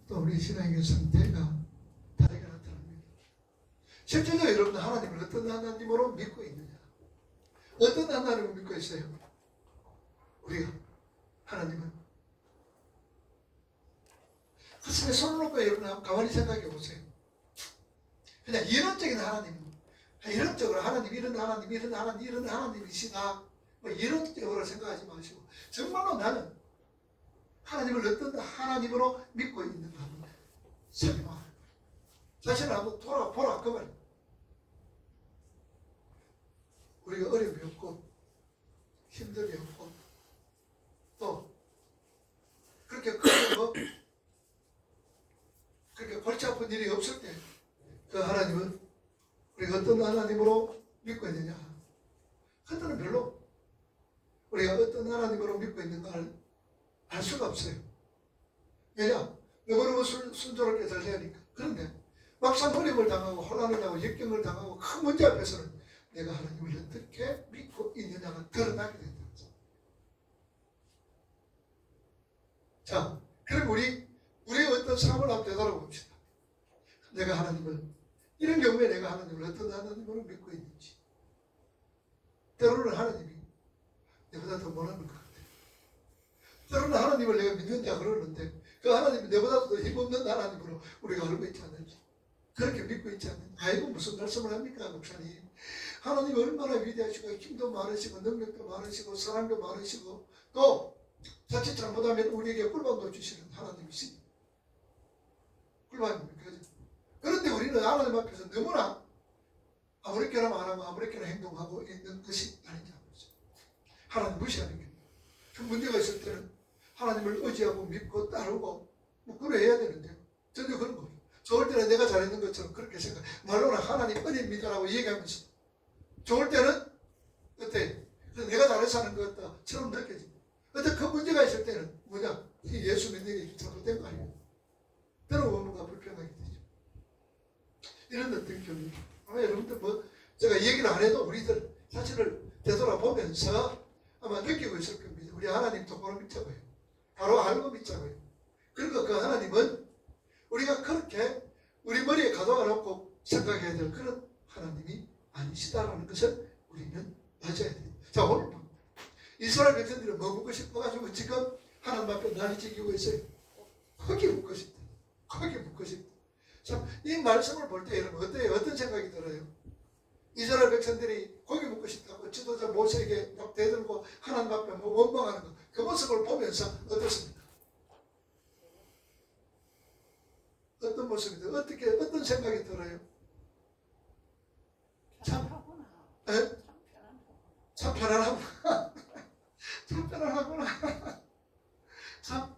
또 우리 신앙의 상태가 다르게 나타납니다. 실제로 여러분 하나님을 어떤 하나님으로 믿고 있느냐? 어떤 하나님을 믿고 있어요? 우리가 하나님은 가슴에 손을 놓고 여러분 가만히 생각해 보세요. 그냥 이론적인 하나님, 이론적으로 하나님 이런 하나님 이런 하나님 이런 하나님이시다 뭐 이론적으로 생각하지 마시고 정말로 나는 하나님을 어떤 하나님으로 믿고 있는가 한번 생각하는 거예요. 자신을 한번 돌아보라 그 말이에요. 우리가 어려움이 없고 힘듦이 없고 또 그렇게 크게 뭐 그렇게 골치 아픈 일이 없을 때 그 하나님은 우리가 어떤 하나님으로 믿고 있느냐? 그때는 별로 우리가 어떤 하나님으로 믿고 있는가를 알 수가 없어요. 왜냐? 너무너무 순조롭게 잘 되니까. 그런데 막상 어려움을 당하고 혼란을 당하고 역경을 당하고 큰 문제 앞에서는 내가 하나님을 어떻게 믿고 있느냐가 드러나게 된다. 자, 그럼 우리의 어떤 삶을 한번 되돌아봅시다. 내가 하나님을 이런 경우에 내가 하나님을 어떤 하나님으로 믿고 있는지. 때로는 하나님이 내보다 더 못하는 것 같아요. 때로는 하나님을 내가 믿는다 그러는데 그 하나님이 내보다 더 힘없는 하나님으로 우리가 알고 있지 않는지, 그렇게 믿고 있지 않는지. 아이고 무슨 말씀을 합니까 목사님. 하나님이 얼마나 위대하시고 힘도 많으시고 능력도 많으시고 사랑도 많으시고 또 자칫 잘못하면 우리에게 꿀밤도 주시는 하나님이시니 꿀밤입니다. 그런데 우리는 하나님 앞에서 너무나 아무렇게나 말하고 아무렇게나 행동하고 있는 것이 아닌지 알죠. 하나님 무시하는 게 큰 문제가 있을 때는 하나님을 의지하고 믿고 따르고 뭐 그래야 되는데 전혀 그런 거예요. 좋을 때는 내가 잘했는 것처럼 그렇게 생각. 말로는 하나님 은혜입니다라고 얘기하면서 좋을 때는 어때? 내가 잘해서 하는 것 같다처럼 느껴집니다. 어때? 그 문제가 있을 때는 뭐냐? 예수 믿는 게 잘못된 거 아니에요. 때는 뭔가 불편하게 되죠. 이런 어떤 경우. 아마 여러분들 뭐 제가 얘기를 안 해도 우리들 자신을 되돌아보면서 아마 느끼고 있을 겁니다. 우리 하나님 똑바로 믿자고요. 바로 알고 믿자고요. 그리고 그 하나님은 우리가 그렇게 우리 머리에 가둬가 놓고 생각해야 될 그런 하나님이 아니시다라는 것을 우리는 맞아야 돼요. 자, 오늘 이스라엘 백성들은 뭐 묻고 싶어가지고 지금 하나님 앞에 난리 지기고 있어요. 거기 묻고 싶다. 거기 묻고 싶다. 참, 이 말씀을 볼 때 여러분 어때요? 어떤 생각이 들어요? 이스라엘 백성들이 고기 먹고 싶다고 지도자 모세에게 막 대들고 하나님 앞에 뭐 원망하는 거, 그 모습을 보면서 어떻습니까? 어떤 모습이든 어떻게 어떤 생각이 들어요? 편안하구나. 에? 참 편안하구나. 참 편안하구나. 참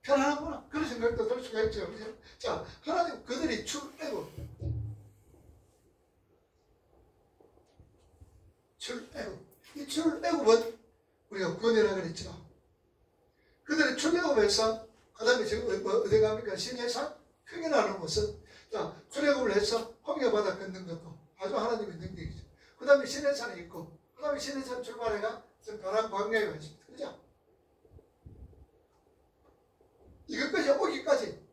편안하구나. 그런 생각도 들 수가 있죠. 그죠? 자, 하나님 그들이 출애굽 이 출애굽은 우리가 구원이라고 그랬죠. 그들이 출애굽해서 그 다음에 지금 어디 갑니까? 시내산 크게 나누는 것은 자, 출애굽을 해서 홍해 바다 건넌 것도 아주 하나님의 능력이죠. 그 다음에 시내산에 있고 그 다음에 시내산 출발해가 가나안 광야에 가 있습니다. 그죠? 이것까지 오기까지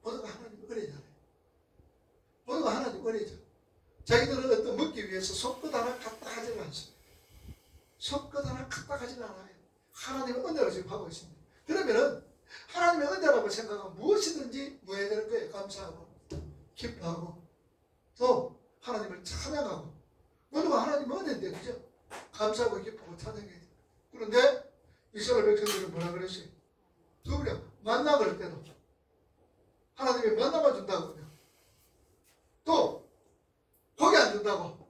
모두가 하나님 은혜잖아요. 모두가 하나님 은혜죠. 자기들은 어떤 먹기 위해서 손끝 하나 갖다 하지는 않습니다. 손끝 하나 갖다 하지는 않아요. 하나님의 은혜로 지금 하고 있습니다. 그러면은 하나님의 은혜라고 생각하면 무엇이든지 뭐 해야 되는 거예요? 감사하고 기뻐하고 또 하나님을 찬양하고 모두가 하나님의 은혜인데 그죠? 감사하고 기뻐하고 찬양해야 돼요. 그런데 이스라엘 백성들은 뭐라 그랬어요? 누구냐? 만나 그럴 때도 하나님이 만나만 준다고 그러면 또 고기 안 준다고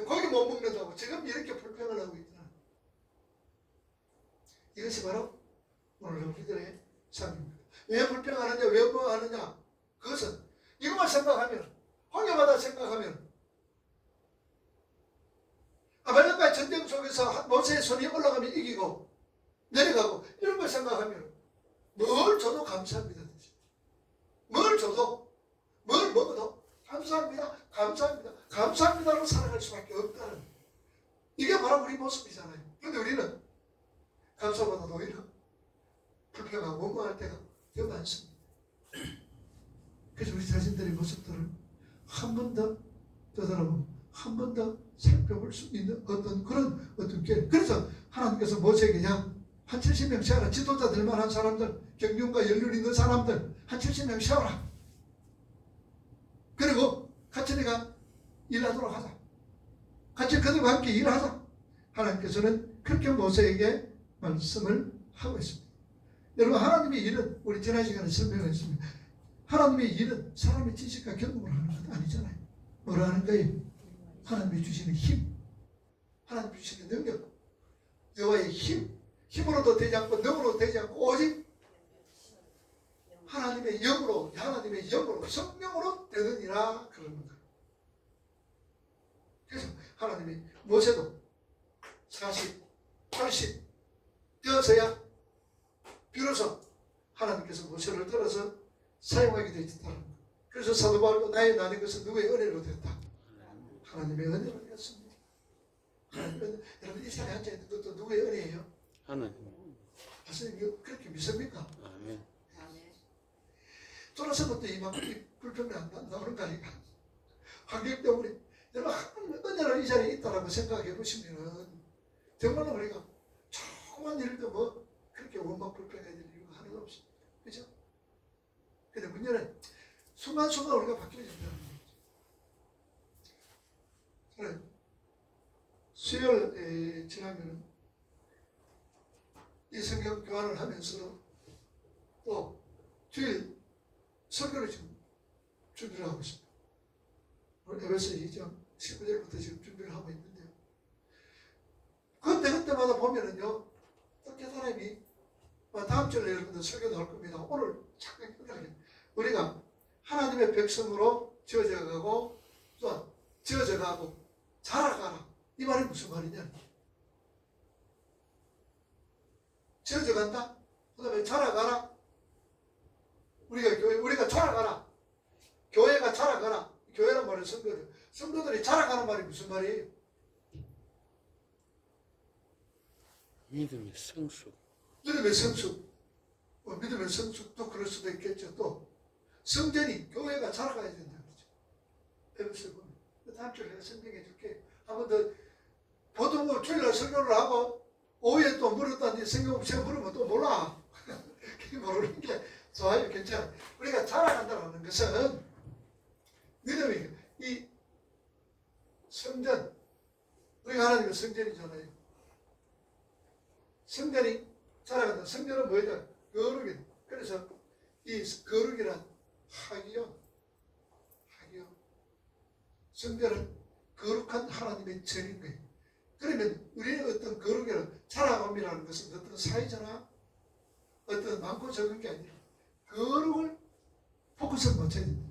고기 못 먹는다고 지금 이렇게 불평을 하고 있잖아. 이것이 바로 오늘 우리들의 삶입니다. 왜 불평하느냐? 왜 뭐 하느냐? 그것은 이것만 생각하면 홍해바다 생각하면 아말렉과의 전쟁 속에서 모세의 손이 올라가면 이기고 내려가고 이런 걸 생각하면 뭘 줘도 감사합니다. 뭘 줘도 뭘 먹어도 감사합니다. 감사합니다. 감사합니다로 살아갈 수밖에 없다는 이게 바로 우리 모습이잖아요. 그런데 우리는 감사보다 오히려 불평하고 원망할 때가 더 많습니다. 그래서 우리 자신들의 모습들을 한 번 더 되돌아보고 한 번 더 살펴볼 수 있는 그런 기회. 그래서 하나님께서 모세에게 한 70명 세워라. 지도자들 만한 사람들, 경륜과 연륜 있는 사람들 한 70명 세워라. 그리고 같이 내가 일하도록 하자. 같이 그들과 함께 일하자. 하나님께서는 그렇게 모세에게 말씀을 하고 있습니다. 여러분, 하나님의 일은 우리 지난 시간에 설명했습니다. 하나님의 일은 사람의 지식과 경험으로 하는 것 아니잖아요. 뭐로 하는 거예요? 하나님이 주시는 힘, 하나님이 주시는 능력, 여호와의 힘으로도 되지 않고 능으로도 되지 않고 오직 하나님의 영으로 성령으로 되느니라 그러는 거예요. 그래서 하나님이 모세도 40, 80 되어서야 비로소 하나님께서 모세를 들어서 사용하게 되었다는 거예요. 그래서 사도 바울도 나의 나는 것은 누구의 은혜로 됐다? 하나님의 은혜로 되었습니다. 여러분, 이 자리에 앉아있는 것도 누구의 은혜예요? 하나님. 하나님 그렇게 믿습니까? 아멘. 돌아서부터 이만큼 불평이 안 나오는 거 아닌가? 환경 때문에 여러분, 하나님의 은혜로 이 자리에 있다라고 생각해 보시면은 정말로 우리가 조그만 일도 뭐 그렇게 원망 불평해야 될 이유가 하나도 없습니다. 그죠? 근데 문제는 순간순간 우리가 바뀌어야 된다는 거죠. 저는 수요일 지나면은 이 성경 교환을 하면서 또 주일 설교를 지금 준비를 하고 있습니다. 오늘 에베소 2장 19절부터 지금 준비를 하고 있는데요. 그때마다 보면은요, 또 깨달음이 다음 주에 여러분들 설교 나올 겁니다. 오늘 잠깐 깨달음이 우리가 하나님의 백성으로 지어져 가고 또 지어져 가고 자라가라. 이 말이 무슨 말이냐? 지어져 간다. 그 다음에 자라가라. 우리가 자라가라. 교회가 자라가라. 교회란 말은 성도들이 자라가는 말이 무슨 말이에요? 믿음의 성숙. 믿음의 성숙. 믿음의 성숙도 그럴 수도 있겠죠. 또 성전이 교회가 자라가야 된다는 거죠. 에베소에 보면 다음 주에 내가 설명해 줄게. 한번 더 보통 주일날 설교를 하고 오후에 또 물었다는데 성경 제가 물으면 또 몰라. 모르는 게 좋아요. 괜찮아. 우리가 자라간다는 것은 믿음이 이 성전, 우리가 하나님의 성전이잖아요. 성전이 자라간다. 성전은 뭐냐? 거룩이. 그래서 이 거룩이란 하기요. 성전은 거룩한 하나님의 전인 거예요. 그러면 우리는 어떤 거룩이란 자라감이라는 것은 어떤 사회잖아. 어떤 많고 적은 게 아니라 거룩을 포커스를 맞춰야 됩니다.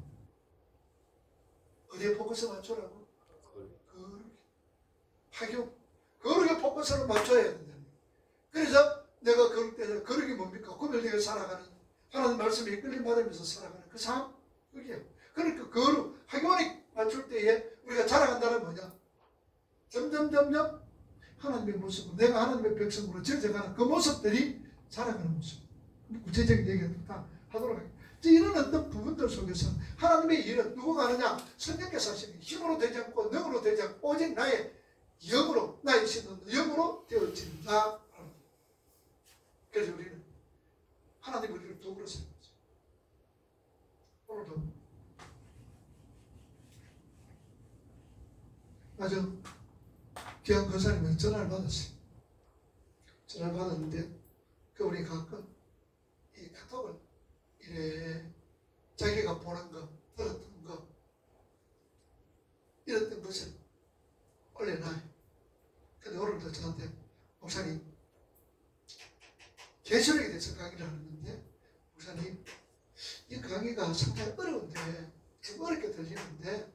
어디에 포커스 맞추라고? 거룩. 거룩에 포커스를 맞춰야 된다. 그래서 내가 거룩되자. 거룩이 뭡니까? 구별되게 살아가는, 하나님 말씀에 이끌림 받으면서 살아가는 그 삶? 그게요. 그러니까 거룩, 하기원에 맞출 때에 우리가 자라간다는 뭐냐? 점점 하나님의 모습으로, 내가 하나님의 백성으로 지어져가는 그 모습들이 자라가는 모습. 구체적인 얘기를 다 하도록 하겠습니다. 이런 어떤 부분들 속에서 하나님의 일은 누구가 하느냐? 성령께서 하시는 힘으로 되지 않고 능으로 되지 않고 오직 나의 영으로, 나의 신은 영으로 되어진다. 그래서 우리는 하나님 우리를 도구로 쓰는 거죠. 오늘도 아주 귀한 권사님은 전화를 받았어요. 전화를 받았는데 우리 가끔 이 카톡을 이래 자기가 보는 거, 들었던 거, 이랬던 것을 올려놔요. 근데 오늘도 저한테 목사님 계시록에 대해서 강의를 하는데 목사님 이 강의가 상당히 어려운데 좀 어렵게 들리는데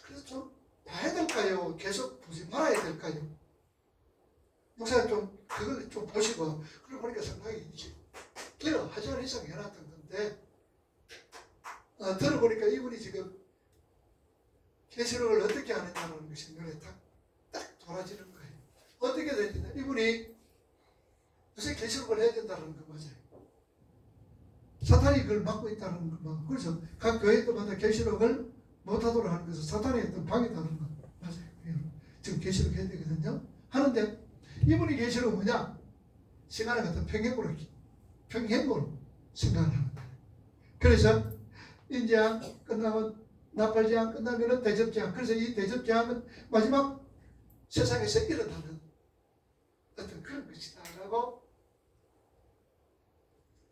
그래서 좀 봐야 될까요? 계속 보지 말아야 될까요? 목사님 좀 그걸 좀 보시고 그러고 보니까 상당히 길어 한 시간 이상 해놨던 건데 들어보니까 이분이 지금 계시록을 어떻게 하느냐는 것이 눈에 딱 돌아지는 거예요. 어떻게 되느냐? 이분이 요새 계시록을 해야 된다는 거 맞아요. 사탄이 그걸 막고 있다는 거. 그래서 각 교회들마다 계시록을 못하도록 하는 것은 사탄의 어떤 방해다는 거. 맞아요. 지금 계시록 해야 되거든요. 하는데 이분이 계시록 뭐냐? 시간을 갖다 평행으로 생각을 하는 거예요. 그래서 인재앙 끝나면 나팔재앙 끝나면은 대접재앙. 그래서 이 대접재앙은 마지막 세상에서 일어나는 어떤 그런 것이다라고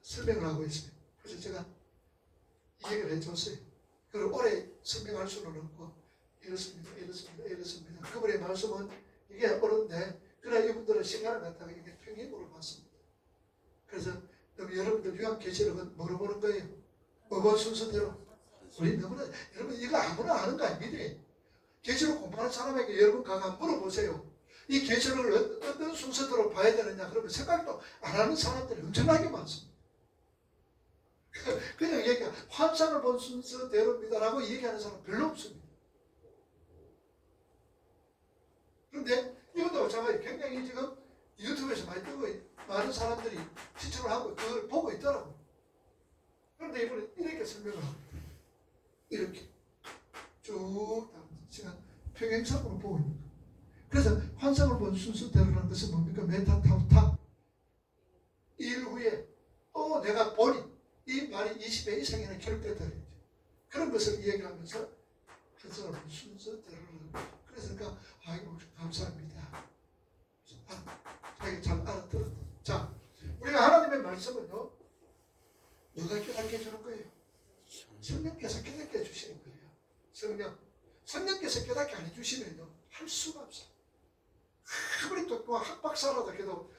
설명을 하고 있어요. 그래서 제가 이 얘기를 해줬어요. 그걸 오래 설명할 수는 없고 이렇습니다. 그분의 말씀은 이게 옳은데 그러나 이분들은 시간을 갖다가 이게 평행으로 봤습니다. 그래서 여러분들 요한계시록은 뭐로 보는 거예요? 뭐 순서대로. 우리 너무나 여러분 이거 아무나 아는 거 아닙니다. 계시록 공부하는 사람에게 여러분 가서 물어보세요. 이 계시록을 어떤 순서대로 봐야 되느냐 그러면 생각도 안 하는 사람들이 엄청나게 많습니다. 그냥 얘기가 환상을 본 순서대로입니다라고 얘기하는 사람 별로 없습니다. 그런데 이것도 마찬가지 굉장히 지금 유튜브에서 많이 뜨고 많은 사람들이 시청을 하고 그걸 보고 있더라고요. 그런데 이번에 이렇게 설명을 합니다. 이렇게 쭉 시간 평행선으로 보고 있는 거예요. 그래서 환상을 본 순서대로라는 것은 뭡니까? 메타타우타. 일 후에 또 내가 보니 이 말이 20회 이상이나 기록됐다. 그런 것을 이야기하면서 환상을 본 순서대로라는 거예요. 그래서 그러니까 아이고 감사합니다. 자기 잘 알아들었다. 자, 우리가 하나님의 말씀은요 누가 깨닫게 해주는 거예요? 성령께서 깨닫게 해주시는 거예요. 성령께서 깨닫게 안 해주시면요 할 수가 없어요. 아무리 똑똑한 학박사라도 해도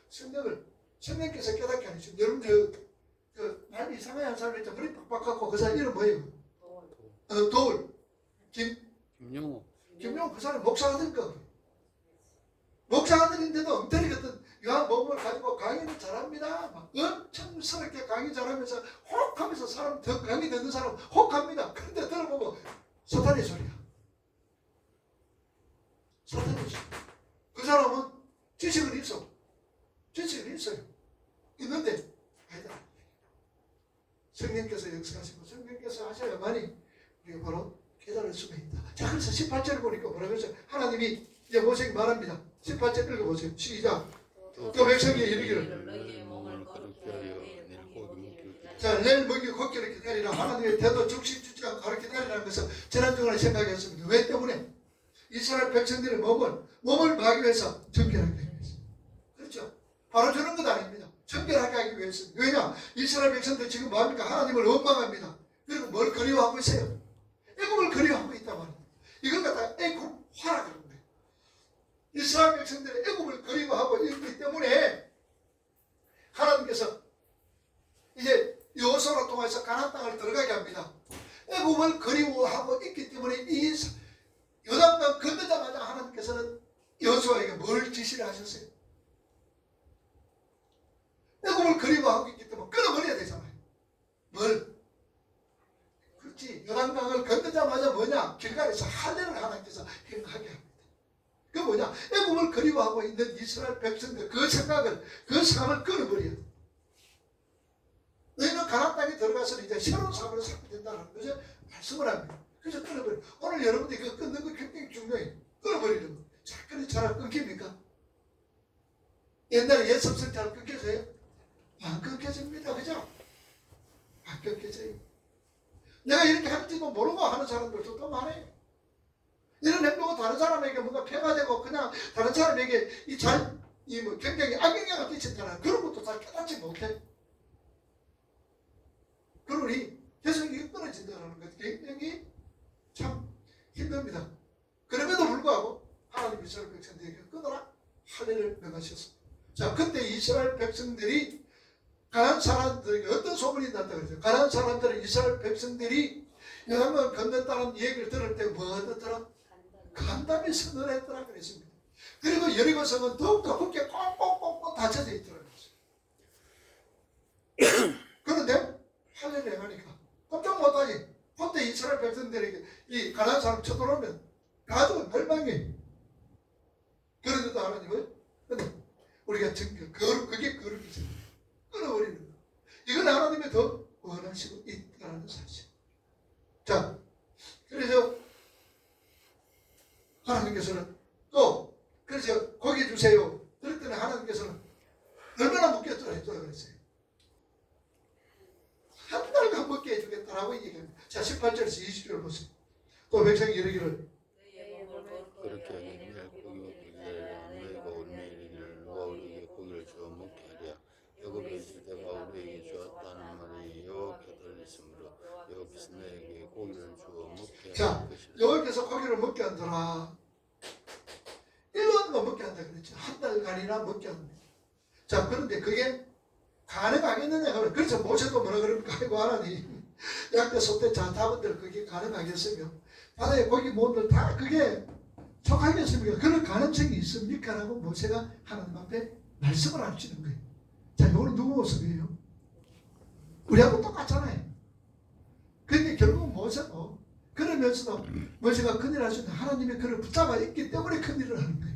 성령께서 깨닫게 안 해주시면 여러분 말 이상하게 한 사람 있죠. 머리 빡빡하고 그 사람 이름 뭐예요? 도울 김용호 그 사람 목사아들까? 목사아들인데도 엉터리 같은 요한 몸을 가지고 강의는 잘합니다. 막 엄청스럽게 강의 잘하면서 혹하면서 사람 더 강의 듣는 사람 혹합니다. 그런데 들어보고 사탄의 소리야. 사탄의 소리. 그 사람은 지식은 있어요. 있는데 아니다. 성령께서 역사하시고 성령께서 하셔야만이 우리가 바로 깨달을 수가 있다. 자, 그래서 18절을 보니까 뭐라고 했어요? 하나님이 이제 모세에게 말합니다. 18절 읽어보세요. 시작. 또 백성이 이르기를 자, 내일 먹이 걷기를 기다리라. 하나님의 태도 즉시 주지 않고 가르쳐 기다리라는 것을 지난주간에 생각했습니다. 왜 때문에? 이스라엘 백성들의 몸을 막기 위해서 정결하게 하기 위해서. 그렇죠? 바로 저런 것 아닙니다. 정결하게 하기 위해서. 왜냐? 이스라엘 백성들 지금 뭐합니까? 하나님을 원망합니다. 그리고 뭘 그리워하고 있어요? 애국을 그리워하고 있단 말입니다. 이걸 갖다가 애국화라 그런 거예요. 이스라엘 백성들의 애국을 그리워하고 있기 때문에 하나님께서 이제 여호수아를 통해서 가나안 땅을 들어가게 합니다. 애국을 그리워하고 있기 때문에 이 요단강 건너자마자 하나님께서는 여호수아에게 뭘 지시를 하셨어요? 애국을 그리워하고 있기 때문에 끊어버려야 되잖아요. 뭘? 그렇지. 요단강을 건너자마자 뭐냐? 길가에서 할례를 하나님께서 행하게 합니다. 그 뭐냐? 애국을 그리워하고 있는 이스라엘 백성들 그 생각을 그 삶을 끊어버려야 돼. 너희는 가나안 땅에 들어가서 이제 새로운 삶을 살게 된다는 것을 말씀을 합니다. 그래서 끊어버려. 오늘 여러분들이 그 끊는 거 굉장히 중요해요. 끊어버리는 거. 자, 그래 잘 끊깁니까? 옛날에 예습설 잘 끊겨져요? 안 끊겨집니다. 그죠? 안 끊겨져요. 내가 이렇게 하는지도 모르고 하는 사람들도 또 많아요. 이런 행동은 다른 사람에게 뭔가 폐가 되고 그냥 다른 사람에게 굉장히 악영향을 끼친다는 그런 것도 잘 깨닫지 못해. 그러니 계속 이게 끊어진다는 것 굉장히 참 힘듭니다. 그럼에도 불구하고 하나님 이스라엘 백성들에게 끊어라 할례를 명하셨습니다. 자, 그때 이스라엘 백성들이 가나안 사람들에게 어떤 소문이 났다 그랬어요. 가나안 사람들은 이스라엘 백성들이 요단강을 건넜다는 얘기를 들을 때 뭐 하더라? 간담이 선언했더라 그랬습니다. 그리고 여리고 성은 더욱더 흙게 꽁꽁꽁꽁 닫혀져 있더라 그랬어요. 그런데 할례를 행하니까 꼼짝 못하지. 그때 이스라엘 백성들에게 이 가나안 사람 쳐들어오면 가도 멸망해. 그런데도 하나님은 우리가 그게 거룩이죠. 끊어버리는 거. 이건 하나님이 더 원하시는 하라고 얘기합니다. 자, 18절에서 20절 보세요. 또 백성이 이르기를 그렇게 하겠냐 고기를 너희가 우리에게 누가 우리에게 고기를 주어 먹게 하랴. 여호와의 있을 때가 우리에게 주었다는 말이 여호와께 들렸으므로 여호와께서 너희에게 고기를 주어 먹게 자, 할 것이라. 여호와께서 고기를 먹게 한더라. 1년만 먹게 한다 그랬죠. 한 달간이나 먹게 합니다. 자, 그런데 그게 가능하겠느냐? 그래서 모세도 뭐라 그럽니까? 아이고 하나님, 약대 소떼 자타분들 그게 가능하겠으며 바다에 고기 모은들 다 그게 속하겠습니까? 그런 가능성이 있습니까? 라고 모세가 하나님 앞에 말씀을 하시는 거예요. 자, 이거는 누구 모습이에요? 우리하고 똑같잖아요. 그런데 결국 모세도 그러면서도 모세가 큰일 하셨는데 하나님의 그를 붙잡아 있기 때문에 큰일을 하는 거예요.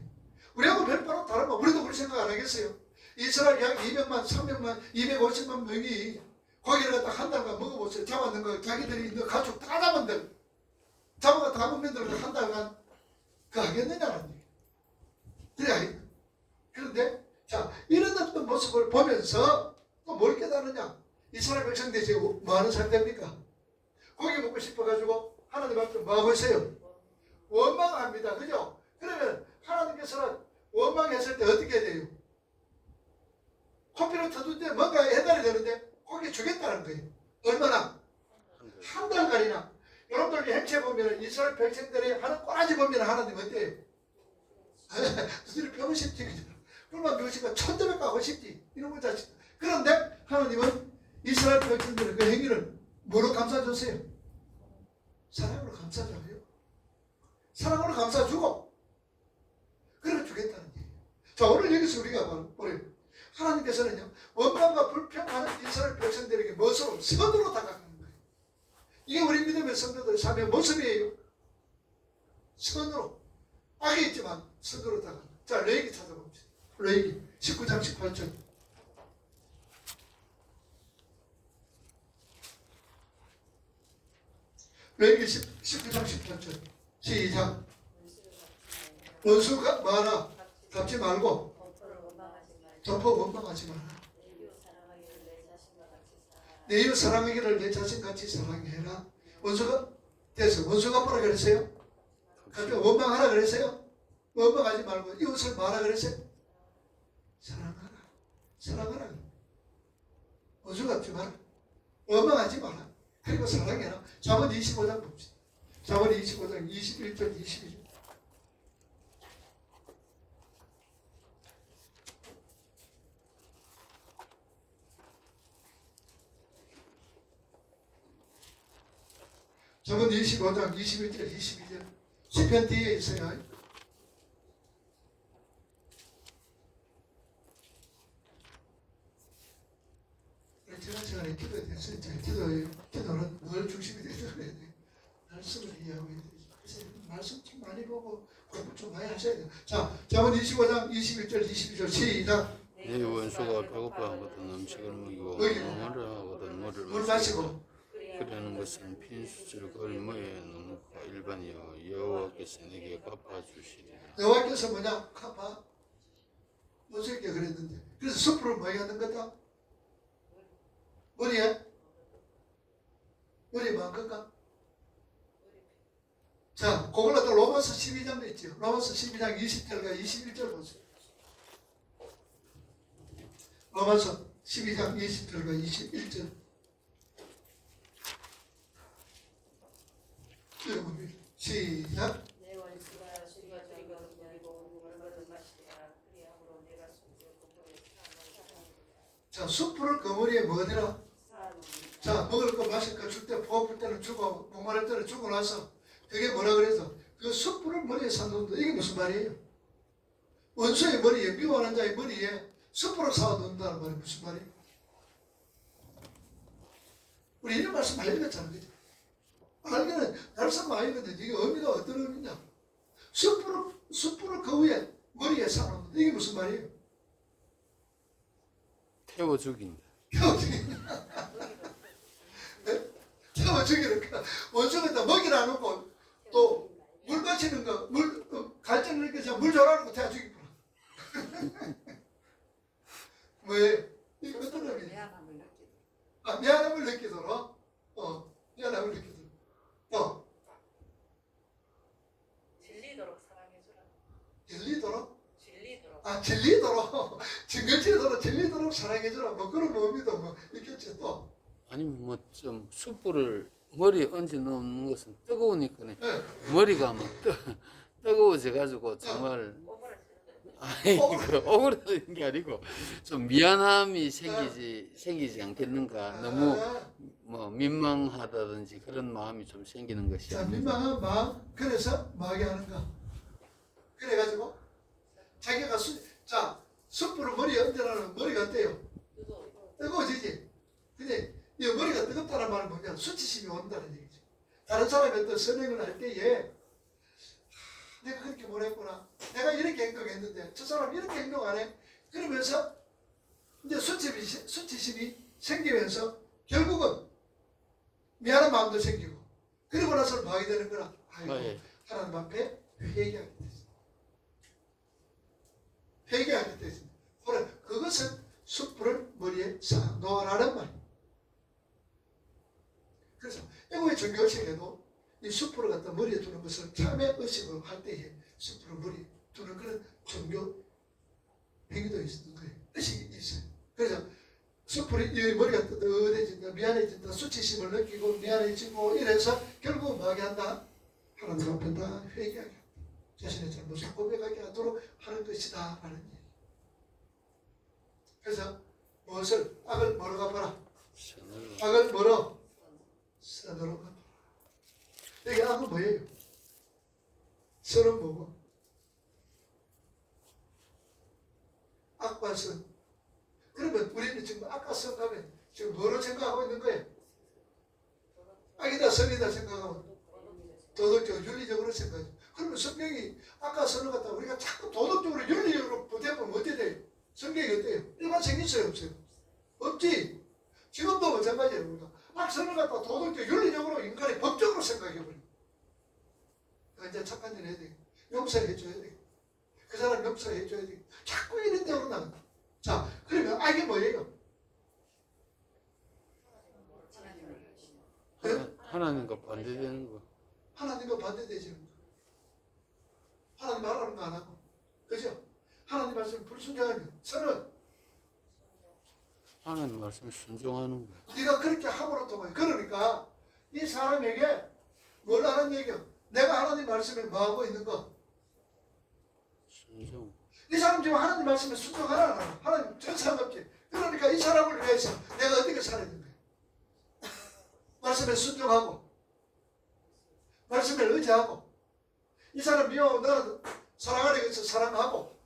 우리하고 별바로 다른 거 우리도 그렇게 생각 안 하겠어요? 이스라엘 약 200만, 300만, 250만 명이 고기를 갖다 한 달간 먹어보세요. 잡았는 거 자기들이 있는 가족 다 잡은들 잡아가 다 먹는 데를 한 달간 그 하겠느냐는 얘기예요. 그래. 그런데 자, 이런 어떤 모습을 보면서 또 뭘 깨달으냐? 이스라엘 백성들이 지금 뭐 하는 상태입니까? 고기 먹고 싶어가지고 하나님 앞에 뭐 하고 있어요? 원망합니다. 그죠? 그러면 하나님께서는 원망했을 때 어떻게 돼요? 코피를 터줄 때 뭔가 해달이 되는데 고기 주겠다는 거예요. 얼마나? 한 달간이나. 여러분들 행체 보면 이스라엘 백성들이 하는 꼬라지 보면 하나님 어때요? 너희들 펴고 싶지. 그러면 누구니까 천대백 가고 싶지. 이런 거 자식. 그런데 하나님은 이스라엘 백성들의 그 행위를 뭐로 감싸줬어요? 사랑으로 감싸줘요. 사랑으로 감싸주고 그래 주겠다는 얘기예요. 자, 오늘 여기서 우리가 뭐래요? 하나님께서는요, 원망과 불평하는 이스라엘 백성들에게 무엇으로? 선으로 다가가는 거예요. 이게 우리 믿음의 성도들의 삶의 모습이에요. 선으로. 악이 있지만 선으로 다가가는. 자, 레위기 찾아봅시다. 레위기 19장 18절. 레위기 19장 18절. 시작. 원수가 많아. 갚지 말고 덮어 원망하지 마라. 내 이웃 사랑하기를 내 자신같이 사랑해라. 원수가 됐어. 원수가 뭐라 그랬어요? 갑자기 원망하라 그랬어요? 원망하지 말고 이웃을 뭐라 그랬어요? 사랑하라. 사랑하라. 원수 갚지 마라. 원망하지 마라. 그리고 사랑해라. 잠언 25장 봅시다. 잠언 25장 21절 22절. 잠언 25장 21절 22절. 시편 뒤에 있어요. 지난 시간에 기도에 대해서 기도는 뭘 중심이 되어야 돼. 말씀을 이해하고 해야 돼. 말씀 좀 많이 보고 공부 좀 많이 하셔야 돼요. 자, 잠언 25장 21절 22절 시작. 내 원수가 배고파 하거든 음식을 먹이고 목마르 하거든 물을 마시고 그러는 것은 빈수줄 걸머에 넣는과 일반이요 여호와께서 내게 갚아주시리라. 여호와께서 뭐냐? 갚아. 모세에게 그랬는데. 그래서 숯불을 뭐에 하는 거다? 머리에? 머리에 뭐 한 건가? 자, 그걸로 또 로마서 12장도 있죠. 로마서 12장 20절과 21절 보세요. 로마서 12장 20절과 21절. 읽어봅니다. 시작. 자, 숯불을 그 머리에 뭐더라? 자, 먹을 거 마실 거 줄 때 배고플 때는 주고 목마를 때는 주고 나서 그게 뭐라 그래서 그 숯불을 머리에 사놓는다. 이게 무슨 말이에요? 원수의 머리에, 미워하는 자의 머리에 숯불을 사놓는다는 말이 무슨 말이에요? 우리 이런 말씀 많이 읽었잖아요. 그죠? 알기는 말씀 많이 읽었는데 이게 의미가 어떤 의미냐? 숯불을 그 위에 머리에 사놓는다. 이게 무슨 말이에요? 태워 죽인다. 태워 죽인다. 네? 태워 죽이니까 원수가 다 먹이를 안 놓고 또 물 마시는 거, 갈증을 느껴서 물 줘라는 거 태워 죽이구나. 왜? 이게 어떤 의미냐? 미안함을 느끼도록. 미안하고 이렇게 들어. 또 진리도록 사랑해주라. 진리도록 진리도록. 아 진리도록 증거지도록 진리도록 사랑해주라 뭐 그런 의미도 뭐 있겠지 또. 아니면 뭐 좀 숯불을 머리에 얹어 놓는 것은 뜨거우니까네. 예. 머리가 막 뜨거워져 가지고 정말 오버라지는데. 아니 그 억울한 게 아니고 좀 미안함이 생기지 않겠는가. 너무 아, 뭐 민망하다든지 그런 마음이 좀 생기는 것이 자 아닌가. 민망한 마음 그래서 뭐하게 하는가. 그래가지고 자기가 자 숯불을 머리에 얹으라는 머리가 어때요? 뜨거워지지. 근데 이 머리가 뜨겁다는 말은 뭐냐? 수치심이 온다는 얘기죠. 다른 사람이 어떤 선행을 할 때에 내가 그렇게 못했구나. 내가 이렇게 행동했는데 저 사람 이렇게 행동 안 해. 그러면서 이제 수치심이 생기면서 결국은 미안한 마음도 생기고 그리고 나서 뭐 하게 되는 거라. 아이고 예. 하나님 앞에 회개하게 됐습니다. 회개하게 됐습니다. 그래 그것은 숯불을 머리에 쌓아 놓으라는 말이에요. 그래서 애국의 종교의식에도 이 숯불을 갖다 머리에 두는 것을 참회 의식을 할 때에 숯불을 머리에 두는 그런 종교 행위도 있는 거예요. 의식이 있어요. 그래서 숯불이 이 머리가 뜨뜻해진다, 미안해진다, 수치심을 느끼고 미안해지고 이래서 결국 뭐하게 한다? 하나님 앞에 다 회개하게 한다. 자신의 잘못을 고백하게 하도록 하는 것이다 라는 얘기. 그래서 무엇을 악을 뭐로 갚아라? 악을 뭐로? 선으로 갚아라. 이게 악은 뭐예요? 선은 뭐고? 악과 선. 그러면 우리는 지금 악과 선 가면 지금 뭐로 생각하고 있는 거예요? 악이다 선이다 생각하면 도덕적으로 윤리적으로 생각하죠. 그러면 성경이 악과 선을 갖다 우리가 자꾸 도덕적으로 윤리적으로 보태보면 어떻게 돼요? 성경이 어때요? 일반성이 있어요 없어요? 없지. 지금도 마찬가지예요. 우리가 악선을 갖다 도덕적 윤리적으로 인간이 법적으로 생각해버려. 이제 착한 일 해야 돼. 용서해줘야 돼. 그 사람 용서해줘야 돼. 자꾸 이런 데로 나간다. 자, 그러면 악이 뭐예요? 하나님과 반대되는 거. 하나님과 반대되지는 거. 하나님 말하는 거 안 하고. 그죠? 하나님 말씀 불순종하면 선은 하나님 말씀에 순종하는 거. 네가 그렇게 함으로 통해. 그러니까 이 사람에게 뭘 하는 얘기야? 내가 하나님 말씀에 뭐하고 있는 거? 순종. 이 사람 지금 하나님 말씀에 순종하라 안 하나? 하나님 전 상관없지. 그러니까 이 사람을 위해서 내가 어떻게 살아야 되는 거야? 말씀에 순종하고 말씀에 의지하고 이 사람 미워 너는 사랑하려고 해서 사랑하고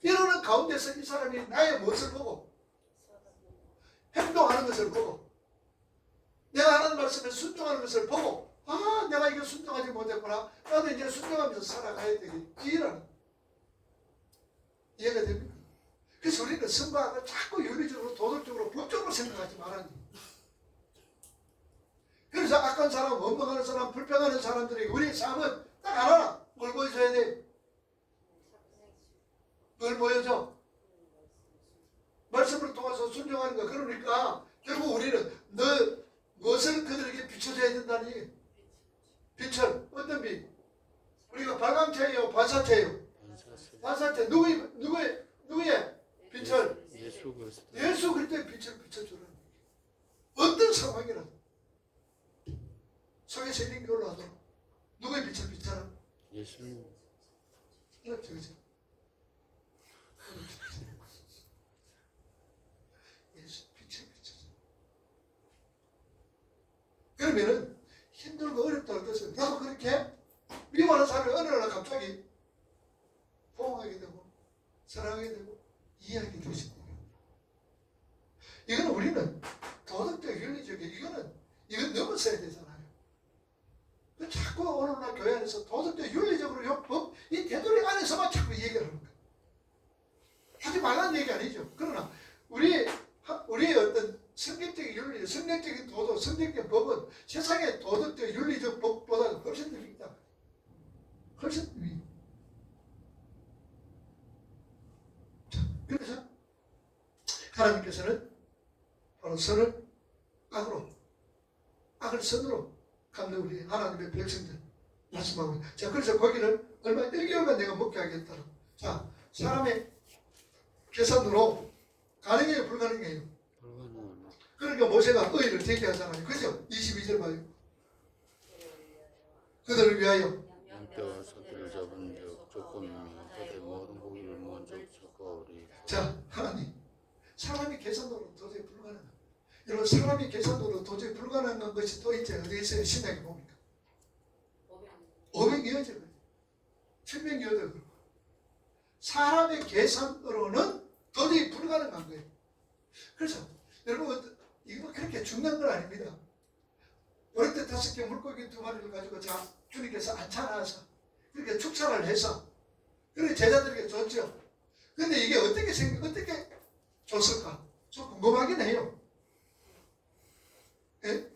이러는 가운데서 이 사람이 나의 무엇을 보고 행동하는 것을 보고 내가 하나님 말씀에 순종하는 것을 보고 아 내가 이거 순종하지 못했구나 나도 이제 순종하면서 살아가야 되겠지라는 이해가 됩니까? 그래서 우리는 선과 악을 자꾸 윤리적으로 도덕적으로 법적으로 생각하지 말아야 돼. 그래서 악한 사람, 원망하는 사람, 불평하는 사람들에게 우리의 삶은 딱 하나 뭘 보여줘야 돼? 뭘 보여줘? 말씀을 통해서 순종하는 거. 그러니까 결국 우리는 너 무엇을 그들에게 비춰줘야 된다는 얘기. 빛을 어떤 빛? 우리가 발광체예요, 반사체예요. 반사체 누구의 빛을? 예수 그리스도. 예수 그리스도의 빛을 비춰주는 어떤 상황이라도 속에서 있는 게 올라와도 누구의 빛을 비춰라? 예수님. 그렇죠. 예수 빛을 비춰줘. 그러면은 힘들고 어렵다 할 것은 나도 그렇게 미워하는 사람이 어느 날 갑자기 포옹하게 되고 사랑하게 되고 이해하게 되십니다. 이거는 우리는 도덕적 윤리적인 이건 넘어서야 되잖아요. 자꾸 오늘날 교회 안에서 도덕적 윤리적으로 요 이 되돌이 안에서만 자꾸 얘기를 하는 거예요. 하지 말라는 얘기 아니죠. 그러나 우리의 어떤 성경적인 윤리, 성경적인 도덕, 성경적인 법은 세상의 도덕적 윤리적 법보다 훨씬 더 있다. 훨씬 더 위. 그래서 하나님께서는 바로 선을 악으로 악을 선으로 갚는 우리 하나님의 백성들 말씀하고 있어요. 자, 그래서 거기를 얼마 1개월간 내가 먹게 하겠다. 자, 사람의 계산으로 가능해요, 불가능해요? 불가능합니다. 그러니까 모세가 의를 제기하잖아요. 그죠? 22절 봐요. 그들을 위하여 양떼와 소떼를 잡은 적 조금이며 그대 모든 고기를 먼저 젓가오리. 자, 하나님, 사람이 계산으로 도저히 불가능한. 여러분, 사람이 계산으로 도저히 불가능한 것이 또 이제 어디 있어요? 신약에 봅니까? 500이어져 그래요. 700이어져 그래요. 사람의 계산으로는 도저히 불가능한 거예요. 그래서 여러분, 이거 그렇게 중요한 건 아닙니다. 어릴 때 5개 물고기 2마리를 가지고 자 주님께서 안차나서 그렇게 축사를 해서 그렇게 제자들에게 줬죠. 근데 이게 어떻게 줬을까? 좀 궁금하긴 해요. 예?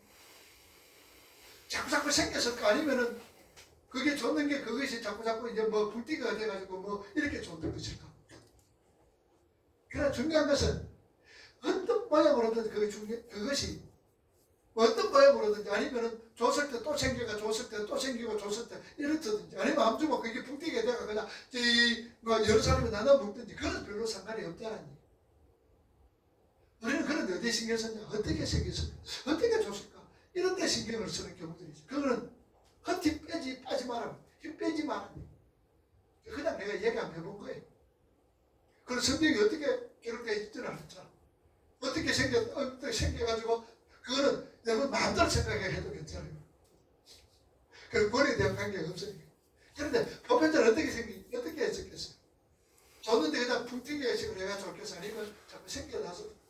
자꾸 생겼을까? 아니면은 그게 줬는 게 그것이 자꾸 이제 뭐 굴띠가 돼가지고 뭐 이렇게 줬는 것일까? 그러나 중요한 것은 어떤 모양으로든 그것이 어떤 모양으로든지 아니면은 줬을 때 또 생기가 줬을 때 또 생기고 줬을 때 이렇든지 아니면 아무튼 그게 붕뜨게 돼가 그냥 뭐 여러 사람이 나눠 먹든지 그건 별로 상관이 없다는. 우리는 그런 어디에 신경 쓰냐? 어떻게 생겼을까? 어떻게 줬을까? 이런 데 신경을 쓰는 경우들이 있어. 그거는 헛힘 빠지 마라. 힘 빼지 마라. 그냥 내가 얘기 안 해본 거예요. 그리고 성경이 어떻게 기록되어 있지는 않았잖아. 어떻게 생겨가지고 그거는 여러분 마음대로 생각해도 괜찮아요. 그 권리에 대한 관계가 없으니까. 그런데 보편적으로 어떻게 했었겠어요? 줬는데 그냥 붕뜨기가 식으로 해가 좋겠어? 아니면 자꾸 생겨나서?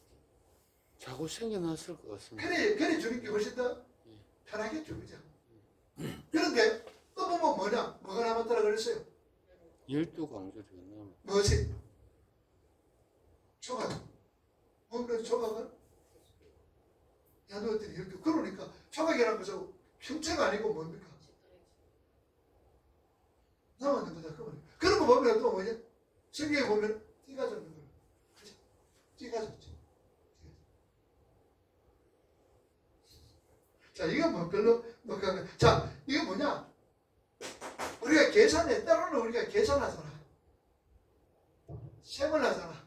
자꾸 생겨났을 것 같습니다. 그래 주는 게 훨씬 더 편하겠죠, 그죠? 그런데 또 보면 뭐가 남았다라 그랬어요? 12광절이 남았. 뭐지? 조각. 뭔가 조각은? 야누었더니 이렇게. 그러니까 조각이라는 것은 형체가 아니고 뭡니까? 남았는 거다. 그런 거 보면 또 뭐냐? 성경에 보면 띠가 졌는 거예요. 그죠? 띠가 졌죠. 자, 이건 뭐 별로 자, 이거 뭐냐? 우리가 계산해. 때로는 우리가 계산하잖아. 셈을 하잖아.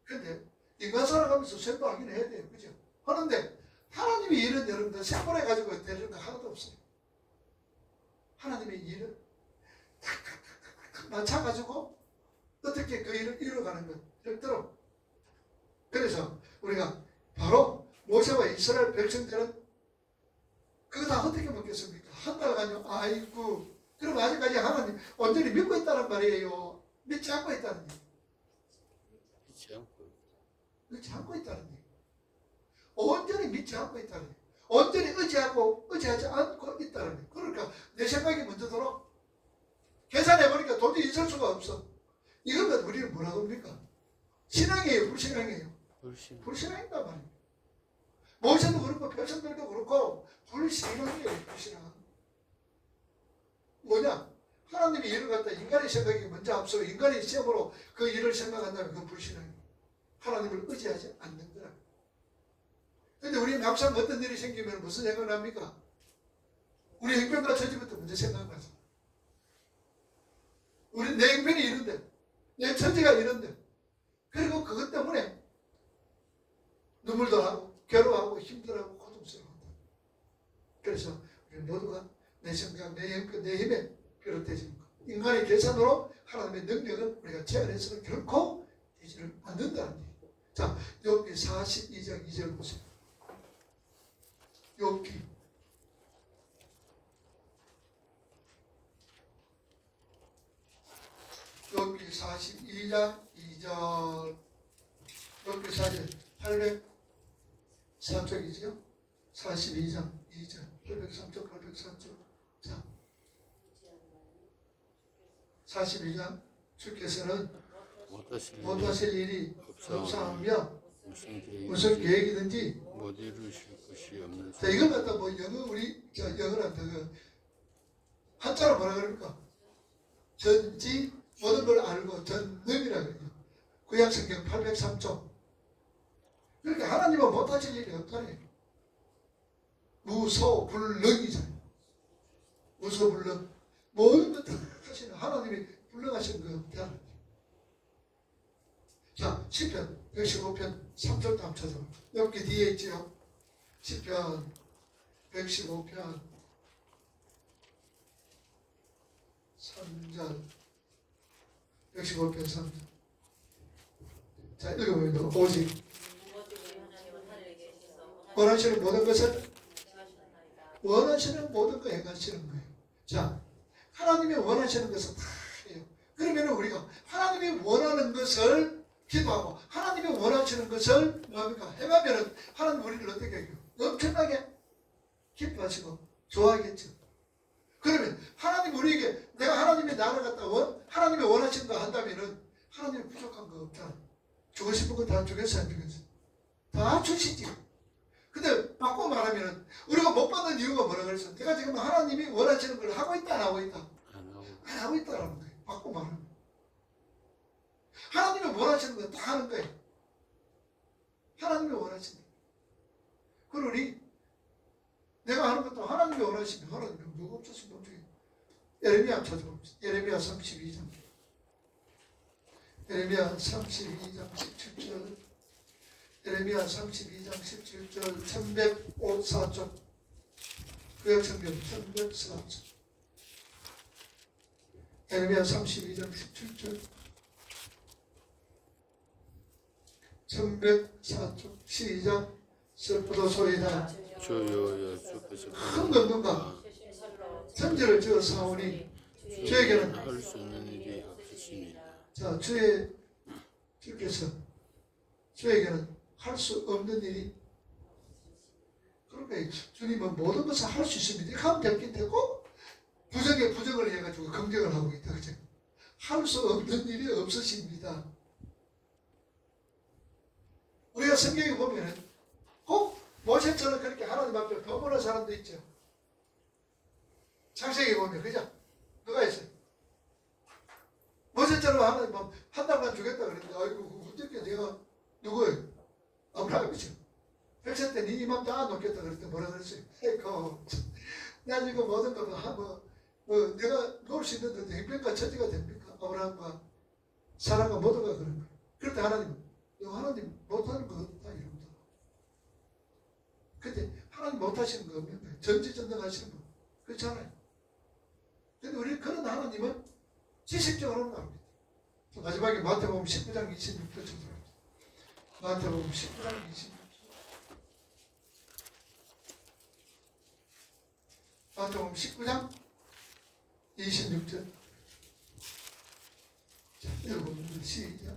근데 인간 살아가면서 셈도 하긴 해야 돼요. 그죠? 하는데 하나님이 일은 여러분들 셈을 해가지고 되는 거 하나도 없어요. 하나님의 일은 탁탁탁탁 맞춰가지고 어떻게 그 일을 이뤄가는 것. 절대로. 그래서 우리가 바로 모세와 이스라엘 백성들은 그거 다 어떻게 먹겠습니까? 한 달 가지고 아이고 그럼 아직까지 하나님 온전히 믿고 있다는 말이에요. 믿지 않고 있다는 얘기. 믿지 않고 있다는 얘기. 온전히 믿지 않고 있다는 얘기. 온전히 의지하지 않고 있다는 얘기. 그러니까 내 생각이 먼저 들어. 계산해보니까 도저히 있을 수가 없어. 이거면 우리는 뭐라고 합니까? 신앙이에요? 불신앙이에요? 불신앙이다 말이에요. 모세도 그렇고 백성들도 그렇고 불신앙이에요. 불신앙. 뭐냐? 하나님이 일을 갖다 인간의 생각이 먼저 앞서 인간의 시험으로 그 일을 생각한다면 그건 불신앙이에요. 하나님을 의지하지 않는 거라. 그런데 우리 막상 어떤 일이 생기면 무슨 생각납니까? 우리 형편과 처지부터 먼저 생각나죠. 내 형편이 이런데 내 처지가 이런데 그리고 그것 때문에 눈물도 하고 괴로워하고 힘들어하고 고통스러워한다. 그래서 우리 모두가 내 생각, 내 형편, 내 힘에 비롯되지 인간의 계산으로 하나님의 능력은 우리가 제한해서는 결코 되지를 않는다는 얘기예요. 자, 욥기 42장 2절 보세요. 욥기 42장 2절. 욥기 42장 803쪽이죠. 42장 2절 803쪽 803쪽. 자, 42장 주께서는 못하실 일이 없사하며 무슨 계획이든지 못 이루실 것이 없는. 자, 이걸 갖다 뭐 영어란다. 한자로 뭐라 그럽니까? 전지 모든 걸 알고 전능이라 그래요. 구약성경 803쪽. 그러니까 하나님은 못하실 일이 없다네. 무소불능이잖아요. 무소불능. 모든 것 다 하시는 하나님이 불능하신 거예요. 자, 시편 115편 3절도 한번 찾아봐. 여기 뒤에 있지요. 시편 115편 3절 115편 3절. 자, 읽어보면 오직 원하시는 모든 것을 원하시는 모든 거 행하시는 거예요. 자, 하나님이 원하시는 것은 다 해요. 그러면 우리가 하나님이 원하는 것을 기도하고 하나님이 원하시는 것을 뭡니까? 행하면은 하나님 우리를 어떻게 해요? 엄청나게 기뻐하시고 좋아하겠죠. 그러면 하나님 우리에게 내가 하나님의 나라 갖다 하나님이 원하시는 거 한다면은 하나님이 부족한 거 없다. 주고 싶은 거 다 주겠어요, 안 주겠어요? 다 주시지. 근데 바꿔 말하면 우리가 못 받는 이유가 뭐라 그랬어? 내가 지금 하나님이 원하시는 걸 하고 있다, 안 하고 있다? 안 하고 있다라는 거예요. 바꿔 말하면. 하나님이 원하시는 거 다 하는 거예요. 하나님이 원하시는 거. 그러니 내가 하는 것도 하나님이 원하시면 하나님이 누구 없었으면 어떻게 예레미야 찾아봅시다. 예레미야 32장. 예레미야 32장 17절. 예레미야 32장 17절 1104쪽. 구약성경 1104쪽. 예레미야 32장 17절 1104쪽. 시작. 슬프도 소리다. 주여 주께서 큰 건너가 천지를 지어 사오니 주에게는 할 수 있는 일이 없으시니라. 자, 주께서 주에게는 할 수 없는 일이 그러니까 주님은 모든 것을 할 수 있습니다. 이렇게 하면 될 텐데고 부정에 부정을 해가지고 긍정을 하고 있다. 그죠? 할 수 없는 일이 없으십니다. 우리가 성경에 보면은 꼭 모세처럼 그렇게 하나님 앞에 범하는 사람도 있죠. 창세기에 보면 그죠? 누가 있어요? 모세처럼 하나님 한 달만 주겠다 그랬는데 아이고 어떻게 내가 누구예요? 아브라함이죠. 백세 때 네 이맘 다 놓겠다 그랬더니 뭐라 그랬어요? 에이코 나 지금 모든 것도 내가 놓을 수 있는데 행편과 처지가 됩니까? 아브라함과 사람과 모두가 그런 거예요. 그럴 때 하나님 못하는 거 없다 이러면서. 근데 하나님 못하시는 거 없는 거예요. 전지전능하시는 거. 그렇잖아요. 근데 우리 그런 하나님은 지식적으로는 압니다. 마지막에 마태복음 19장 26절 찾아봅니다. 마태복음 19장 26절. 마태복음 19장 26절. 자, 읽어봅니다. 시작.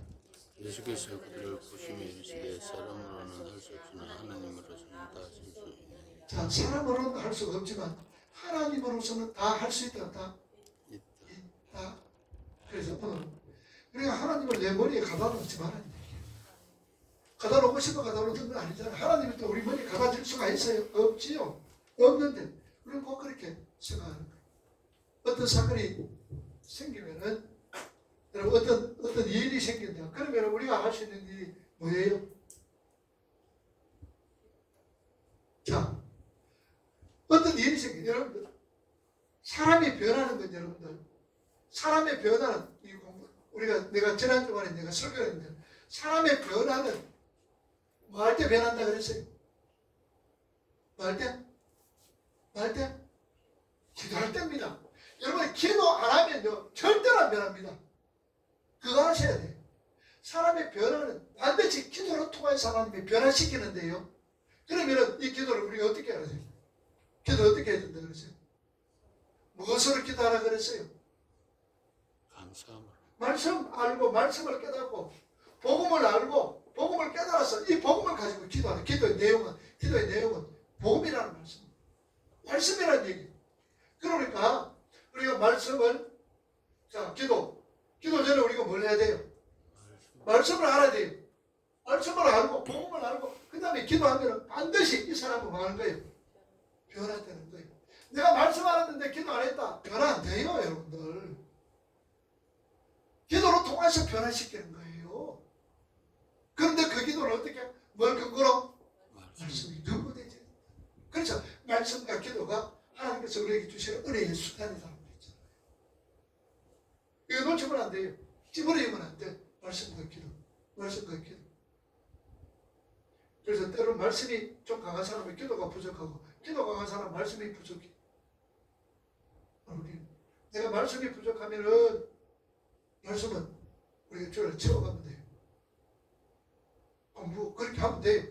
예수께서 그들을 보시며 이르시되 사람으로는 할 수 없으나 하나님으로서는 다 하실 수 있느니라. 자, 사람으로는 할 수가 없지만 하나님으로서는 다 할 수 있다. 다 있다. 그래서 오늘 우리가 하나님을 내 머리에 가다 놓지 말아야 돼. 가다 놓고 싶어 가다 놓는 건 아니잖아. 하나님이 또 우리 머리에 가다 줄 수가 있어요? 없지요. 없는데 우리는 꼭 그렇게 생각하는 거예요. 어떤 사건이 생기면은 여러분 어떤 일이 생긴다. 그러면 우리가 할 수 있는 일이 뭐예요? 자, 어떤 일이 생겨. 여러분들 사람이 변하는 건 여러분들 사람의 변화는 내가 지난 주간에 내가 설교했는데 사람의 변화는 뭐 할 때 변한다 그랬어요? 뭐 할 때? 뭐 할 때? 기도할 때입니다. 여러분 기도 안 하면요 절대로 안 변합니다. 그거 하셔야 돼요. 사람의 변화는 반드시 기도로 통해서 하나님이 변화시키는데요. 그러면은 이 기도를 우리가 어떻게 해야 돼요? 기도 어떻게 해야 된다 그랬어요? 무엇으로 기도하라 그랬어요? 감사함으로. 말씀 알고 말씀을 깨닫고 복음을 알고 복음을 깨달아서 이 복음을 가지고 기도하는 기도의 내용은 복음이라는 말씀. 말씀이라는 얘기. 그러니까 우리가 말씀을 기도 전에 우리가 뭘 해야 돼요? 말씀을 알아야 돼요. 말씀을 알고 복음을 알고 그 다음에 기도하면 반드시 이 사람은 뭐 하는 거예요? 변화되는 거예요. 내가 말씀 알았는데 기도 안 했다. 변화 안 돼요 여러분들. 기도로 통해서 변화시키는 거예요. 그런데 그 기도를 어떻게 뭘 근거로? 말씀이 누구 되지? 그렇죠. 말씀과 기도가 하나님께서 우리에게 주시는 은혜의 수단이라는 거 있잖아요. 이거 놓치면 안 돼요. 찌버리면 안 돼. 말씀과 기도. 말씀과 기도. 그래서 때로 말씀이 좀 강한 사람은 기도가 부족하고 기도가 강한 사람은 말씀이 부족해. 내가 말씀이 부족하면은 말씀은 우리가 주를 채워가면 돼요. 공부 그렇게 하면 돼요.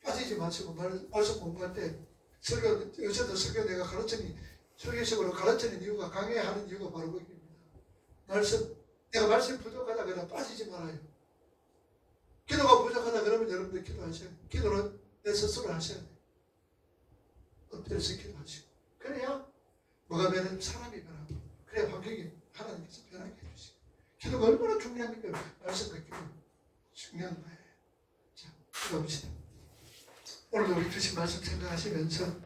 빠지지 마시고 말씀 공부할 때 설교, 요새도 설교 내가 가르치니 설교식으로 가르치는 이유가 강해하는 이유가 바로 거기입니다. 말씀, 내가 말씀이 부족하다 그러면 빠지지 말아요. 기도가 부족하다 그러면 여러분들 기도하셔야 돼요. 기도는 내 스스로 하셔야 돼요. 엎드려서 기도하시고 그래야 뭐가 변하면 사람이 변하고 그래야 환경이 하나님께서 변하게 해주시고 기도가 얼마나 중요합니까? 말씀과 기도 중요한 거예요. 자, 기도합시다. 오늘도 우리 주신 말씀 생각하시면서